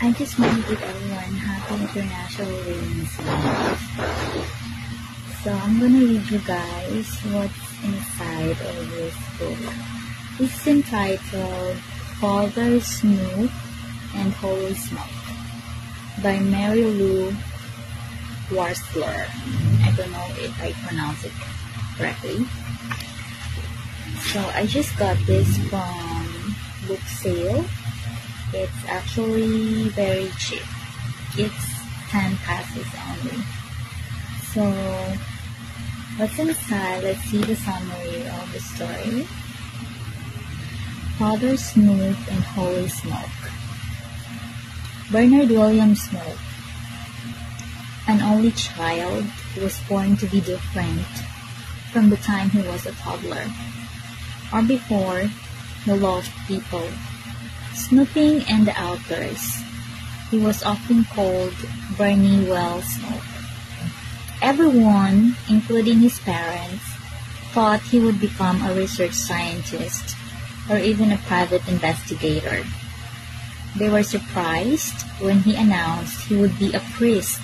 I just want to give everyone Happy International Women's Day. So I'm gonna read you guys what's inside of this book. This is entitled Father Snoop and Holy Smoke by Mary Lou Warsler. I don't know if I pronounce it correctly. So I just got this from book sale. It's actually very cheap. It's 10 pesos only. So what's inside? Let's see the summary of the story. Father Snoop and Holy Smoke. Bernard William Snoop, an only child, was born to be different from the time he was a toddler, or before he loved people, snooping and the outdoors. He was often called Bernie Well Snoop. Everyone, including his parents, thought he would become a research scientist or even a private investigator. They were surprised when he announced he would be a priest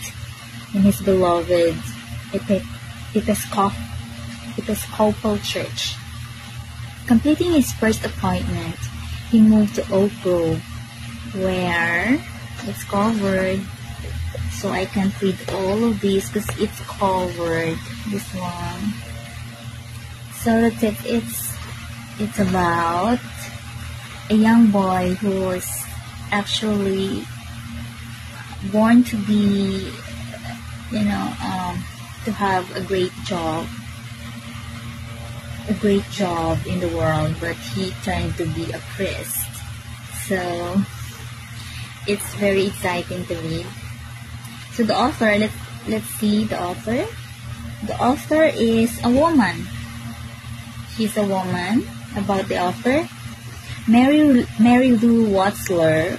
in his beloved Episcopal Church. Completing his first appointment, he moved to Oak Grove, where it's covered, so I can't read all of these because it's covered, this one. So that's it. It's about a young boy who was actually born to be, to have a great job in the world, but he turned to be a priest. So it's very exciting to read. So the author, let's see the author. The author is a woman. She's a woman. About the author, Mary Lou Warsler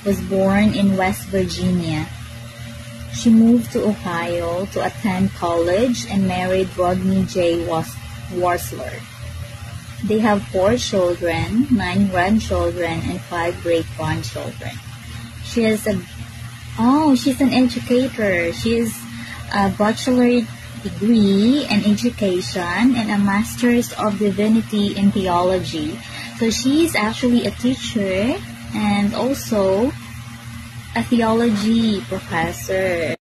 was born in West Virginia. She moved to Ohio to attend college and married Rodney J. Warsler. They have 4 children, 9 grandchildren, and 5 great-grandchildren. She's an educator. She's a bachelor's degree in education and a master's of divinity in theology. So she is actually a teacher and also a theology professor.